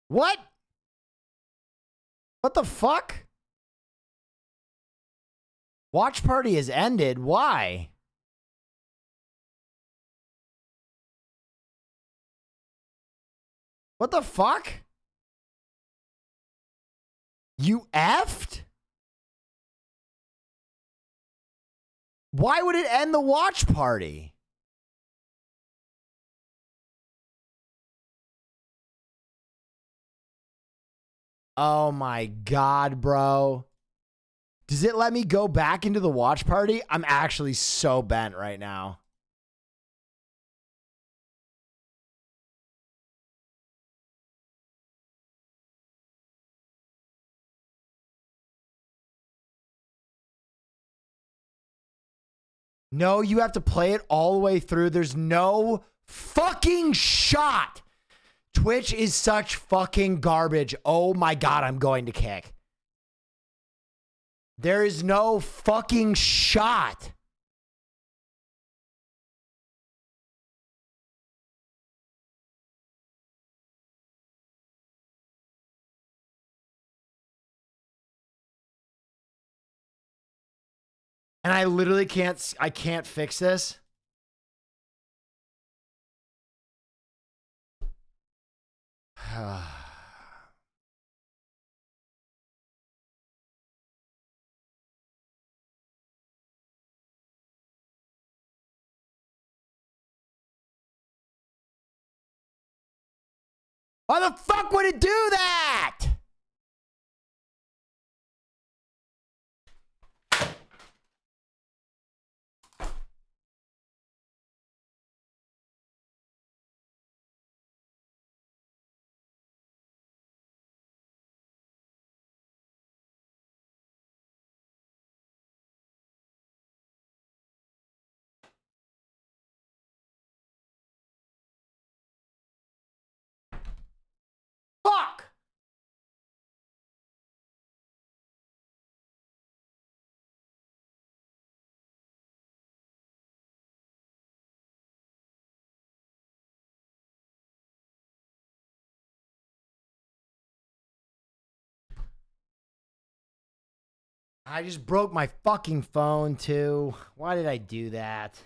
What? What the fuck? Watch party has ended. Why? What the fuck? You effed? Why would it end the watch party? Oh my God, bro. Does it let me go back into the watch party? I'm actually so bent right now. No, you have to play it all the way through. There's no fucking shot. Twitch is such fucking garbage. Oh my God, I'm going to kick. There is no fucking shot. And I literally I can't fix this. Why the fuck would it do that? Fuck! I just broke my fucking phone too. Why did I do that?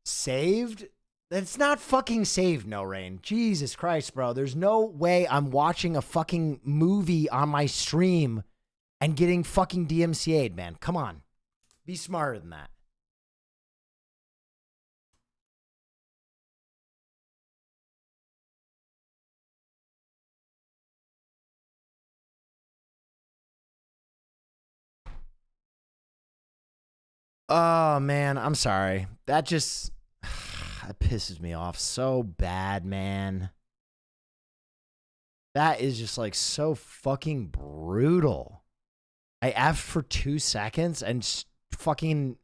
Saved? That's not fucking saved, No Rain. Jesus Christ, bro. There's no way I'm watching a fucking movie on my stream and getting fucking DMCA'd, man. Come on. Be smarter than that. Oh, man. I'm sorry. That just... that pisses me off so bad, man. That is just like so fucking brutal. I F'd for 2 seconds and fucking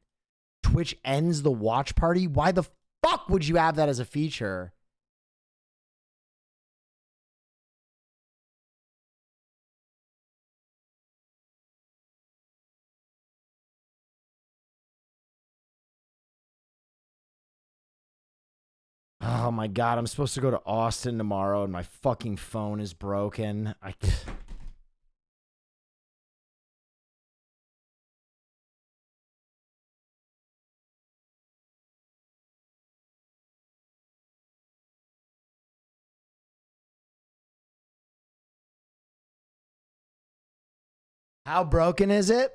Twitch ends the watch party. Why the fuck would you have that as a feature? Oh my God, I'm supposed to go to Austin tomorrow and my fucking phone is broken. How broken is it?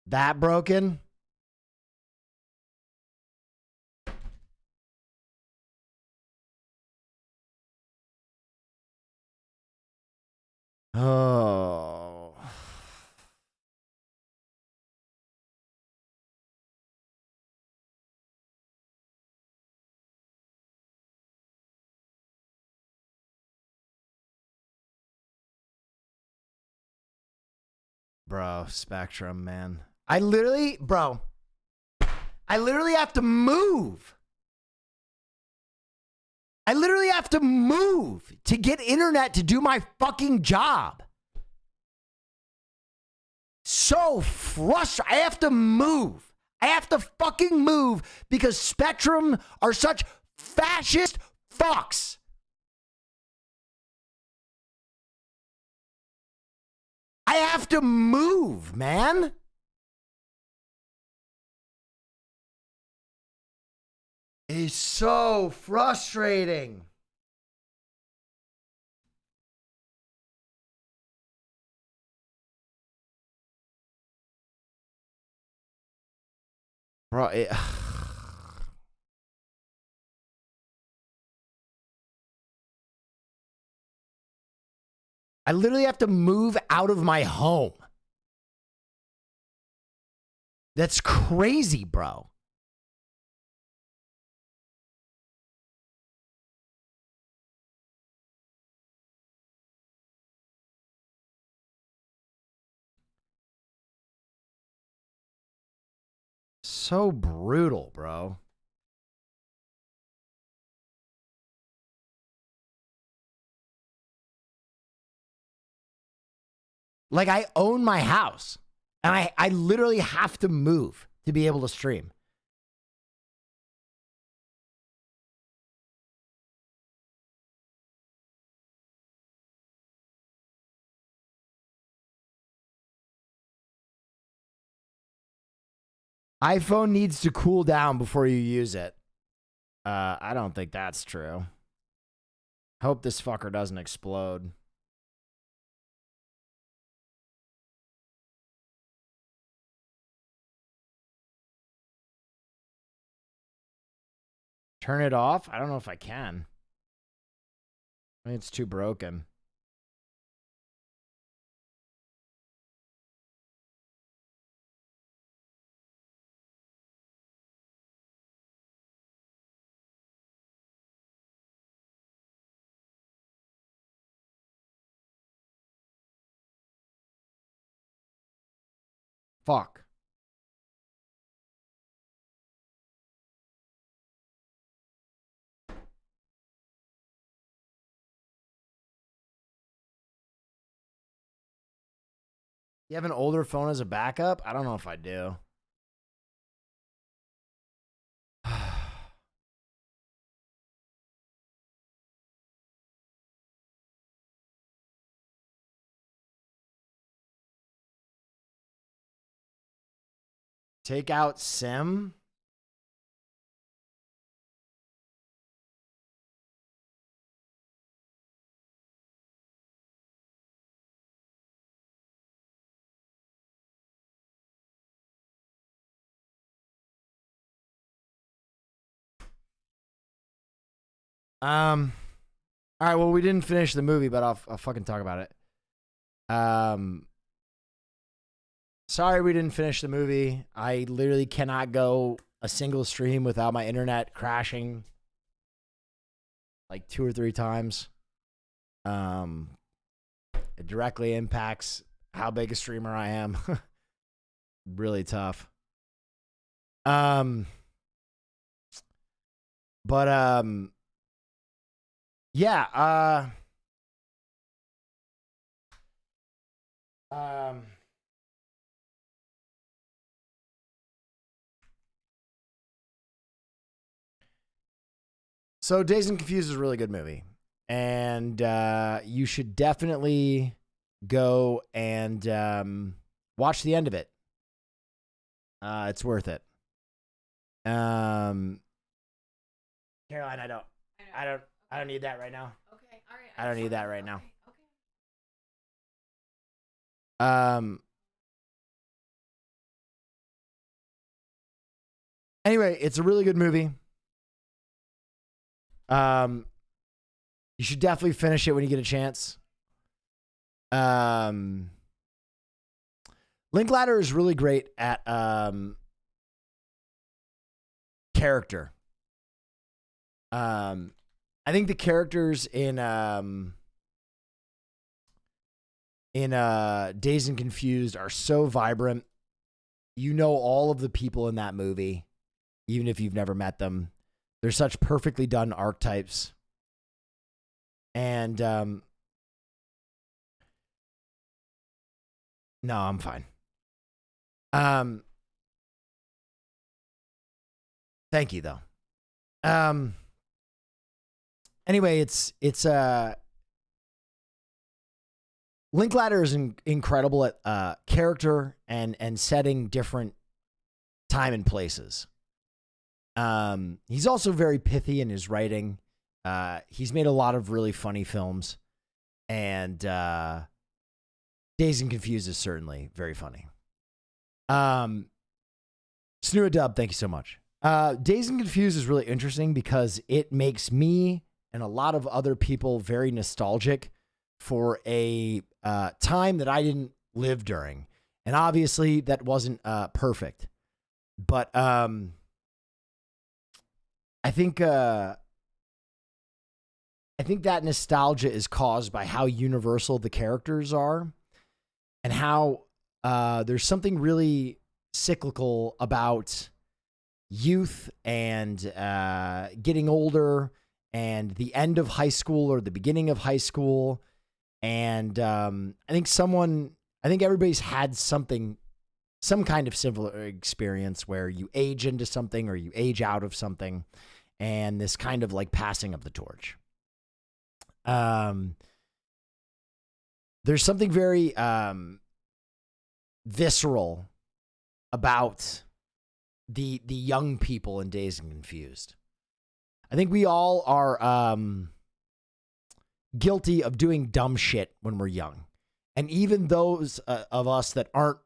That broken? Oh. Bro, Spectrum, man. I literally have to move. I literally have to move to get internet to do my fucking job. So frustrating. I have to move. I have to fucking move because Spectrum are such fascist fucks. I have to move, man. It's so frustrating. Bro, I literally have to move out of my home. That's crazy, bro. So brutal, bro. Like, I own my house and I literally have to move to be able to stream. iPhone needs to cool down before you use it. I don't think that's true. Hope this fucker doesn't explode. Turn it off? I don't know if I can. I think it's too broken. Fuck. You have an older phone as a backup? I don't know if I do. Take out SIM? All right, well, we didn't finish the movie, but I'll fucking talk about it. Sorry we didn't finish the movie. I literally cannot go a single stream without my internet crashing like 2 or 3 times. It directly impacts how big a streamer I am. Really tough. But yeah, so Dazed and Confused is a really good movie. And you should definitely go and watch the end of it. It's worth it. Caroline, I don't need that right now. Okay, all right. I don't need that right now. Okay. Anyway, it's a really good movie. You should definitely finish it when you get a chance. Linklater is really great at character. I think the characters in Dazed and Confused are so vibrant. You know all of the people in that movie, even if you've never met them. They're such perfectly done archetypes. And no, I'm fine. Thank you though. Anyway, it's Linklater is incredible at character and setting different time and places. He's also very pithy in his writing. He's made a lot of really funny films, and Dazed and Confused is certainly very funny. Snua Dub, thank you so much. Dazed and Confused is really interesting because it makes me and a lot of other people very nostalgic for a time that I didn't live during. And obviously that wasn't perfect. But I think that nostalgia is caused by how universal the characters are and how there's something really cyclical about youth and getting older and the end of high school or the beginning of high school. And I think everybody's had some kind of similar experience where you age into something or you age out of something, and this kind of like passing of the torch. There's something very visceral about the young people in Dazed and Confused. I think we all are guilty of doing dumb shit when we're young. And even those of us that aren't,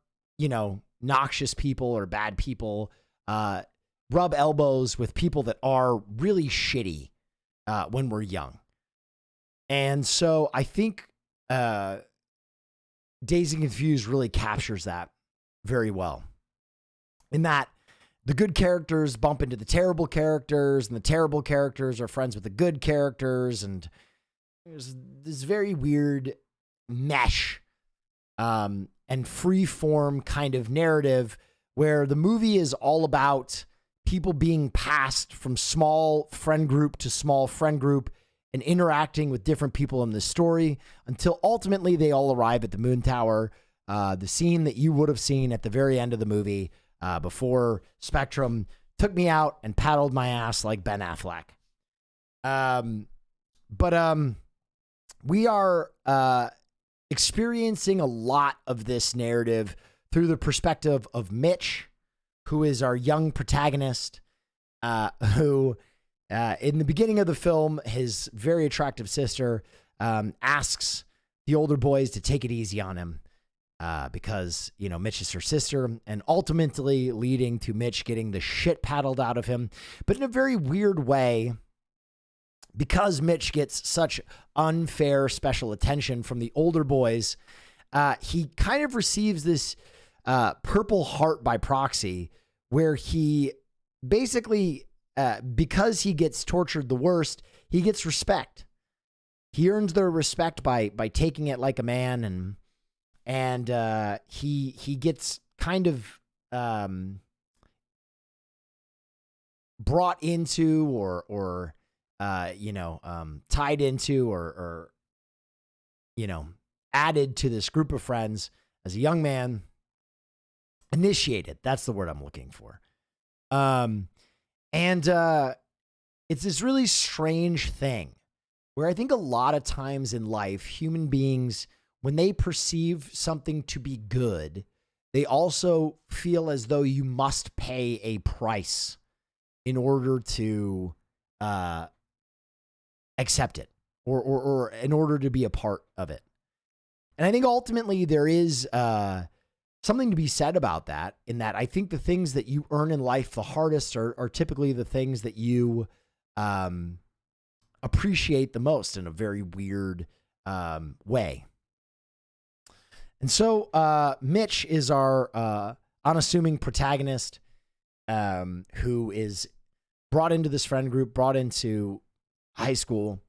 noxious people or bad people, rub elbows with people that are really shitty when we're young. And so I think Dazed and Confused really captures that very well. In that the good characters bump into the terrible characters, and the terrible characters are friends with the good characters, and there's this very weird mesh and free-form kind of narrative where the movie is all about people being passed from small friend group to small friend group and interacting with different people in the story until ultimately they all arrive at the Moon Tower, the scene that you would have seen at the very end of the movie before Spectrum took me out and paddled my ass like Ben Affleck. But we are experiencing a lot of this narrative through the perspective of Mitch, who is our young protagonist, who in the beginning of the film, his very attractive sister asks the older boys to take it easy on him because, Mitch is her sister, and ultimately leading to Mitch getting the shit paddled out of him, but in a very weird way. Because Mitch gets such unfair special attention from the older boys, he kind of receives this Purple Heart by proxy, where he basically, because he gets tortured the worst, he gets respect. He earns their respect by taking it like a man, and he gets kind of brought into or tied into or added to this group of friends as a young man. Initiated. That's the word I'm looking for. And it's this really strange thing where I think a lot of times in life, human beings, when they perceive something to be good, they also feel as though you must pay a price in order to accept it or in order to be a part of it. And I think ultimately there is something to be said about that, in that I think the things that you earn in life the hardest are typically the things that you appreciate the most in a very weird way. And so Mitch is our unassuming protagonist who is brought into this friend group, brought into high school.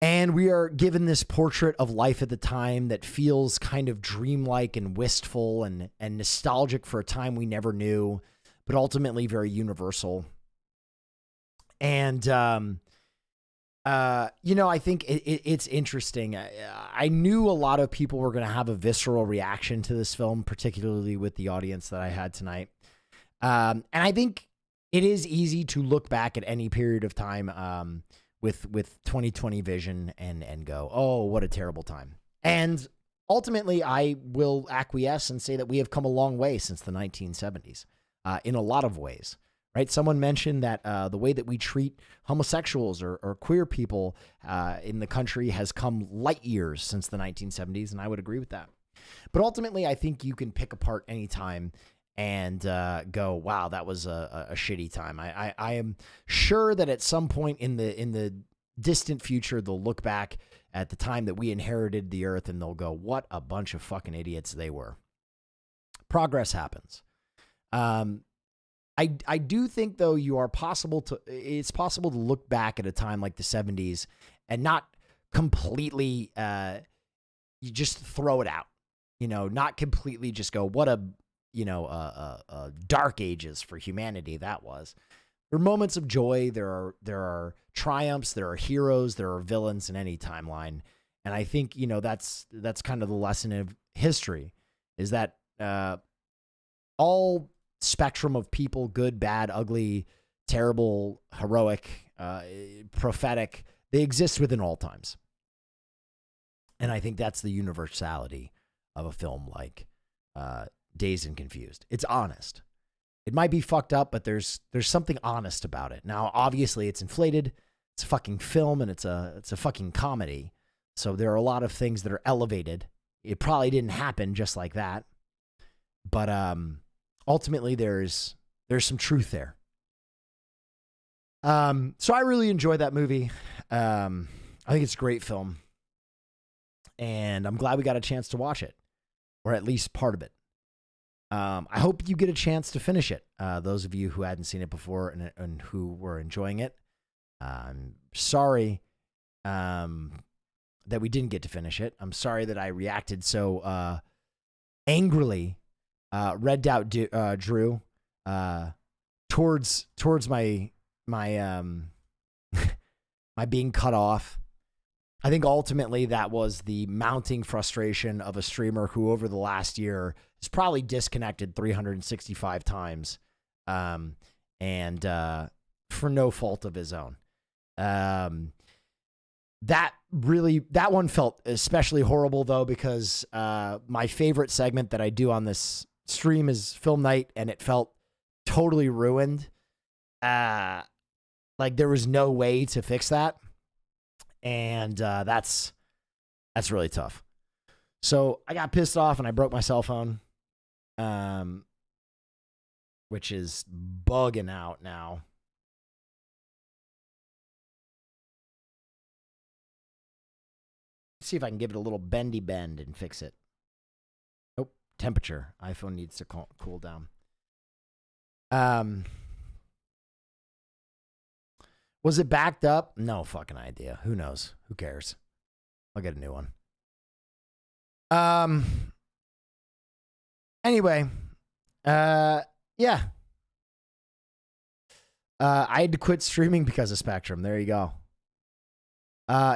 And we are given this portrait of life at the time that feels kind of dreamlike and wistful and nostalgic for a time we never knew, but ultimately very universal. And, I think it's interesting. I knew a lot of people were going to have a visceral reaction to this film, particularly with the audience that I had tonight. And I think it is easy to look back at any period of time with 2020 vision and go, oh, what a terrible time. And ultimately, I will acquiesce and say that we have come a long way since the 1970s in a lot of ways. Right? Someone mentioned that the way that we treat homosexuals or queer people in the country has come light years since the 1970s, and I would agree with that. But ultimately, I think you can pick apart any time and go, wow, that was a shitty time. I am sure that at some point in the distant future, they'll look back at the time that we inherited the earth and they'll go, what a bunch of fucking idiots they were. Progress happens. I do think, though, it's possible to look back at a time like the 70s and not completely you just throw it out, not completely just go, what a dark ages for humanity that was. There are moments of joy. There are triumphs. There are heroes. There are villains in any timeline. And I think, that's kind of the lesson of history is that all spectrum of people, good, bad, ugly, terrible, heroic, prophetic, they exist within all times. And I think that's the universality of a film like Dazed and Confused. It's honest. It might be fucked up, but there's something honest about it. Now, obviously, it's inflated. It's a fucking film, and it's a fucking comedy. So there are a lot of things that are elevated. It probably didn't happen just like that, but ultimately, there's some truth there. So I really enjoyed that movie. I think it's a great film, and I'm glad we got a chance to watch it, or at least part of it. I hope you get a chance to finish it. Those of you who hadn't seen it before and who were enjoying it, I'm sorry that we didn't get to finish it. I'm sorry that I reacted so angrily. Red Doubt Drew towards my my being cut off. I think ultimately that was the mounting frustration of a streamer who over the last year has probably disconnected 365 times and for no fault of his own. That one felt especially horrible though, because my favorite segment that I do on this stream is film night, and it felt totally ruined. Like there was no way to fix that, and that's really tough. So I got pissed off and I broke my cell phone, which is bugging out now. See if I can give it a little bendy bend and fix it. Nope. Temperature. iPhone needs to cool down. Was it backed up? No fucking idea. Who knows? Who cares? I'll get a new one. Anyway. Yeah. I had to quit streaming because of Spectrum. There you go.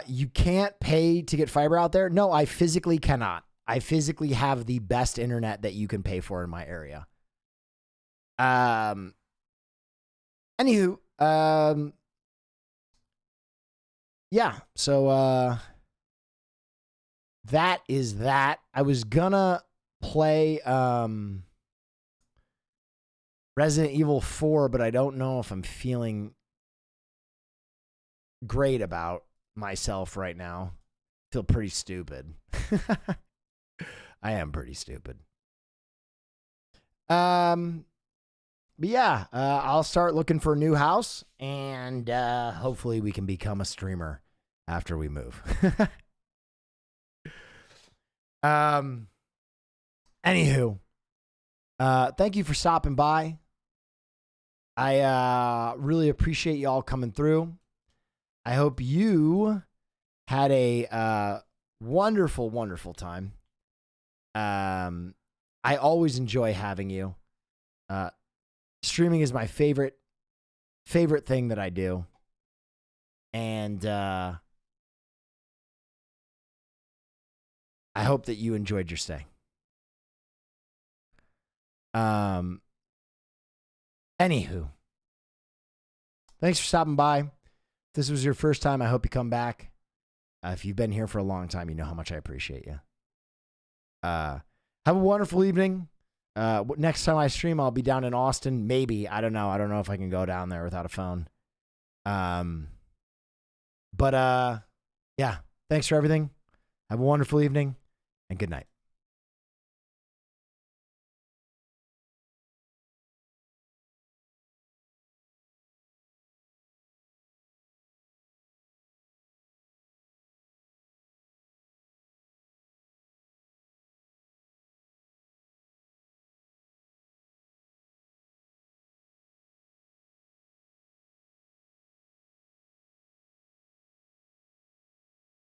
You can't pay to get fiber out there? No, I physically cannot. I physically have the best internet that you can pay for in my area. Anywho, yeah, so that is that. I was gonna play Resident Evil 4, but I don't know if I'm feeling great about myself right now. I feel pretty stupid. I am pretty stupid. But yeah, I'll start looking for a new house, and hopefully we can become a streamer after we move. Anywho, thank you for stopping by. I really appreciate y'all coming through. I hope you had a wonderful, wonderful time. I always enjoy having you. Streaming is my favorite thing that I do. And I hope that you enjoyed your stay. Anywho, thanks for stopping by. If this was your first time, I hope you come back. If you've been here for a long time, you know how much I appreciate you. Have a wonderful evening. Next time I stream, I'll be down in Austin. Maybe. I don't know. I don't know if I can go down there without a phone. But yeah, thanks for everything. Have a wonderful evening and good night.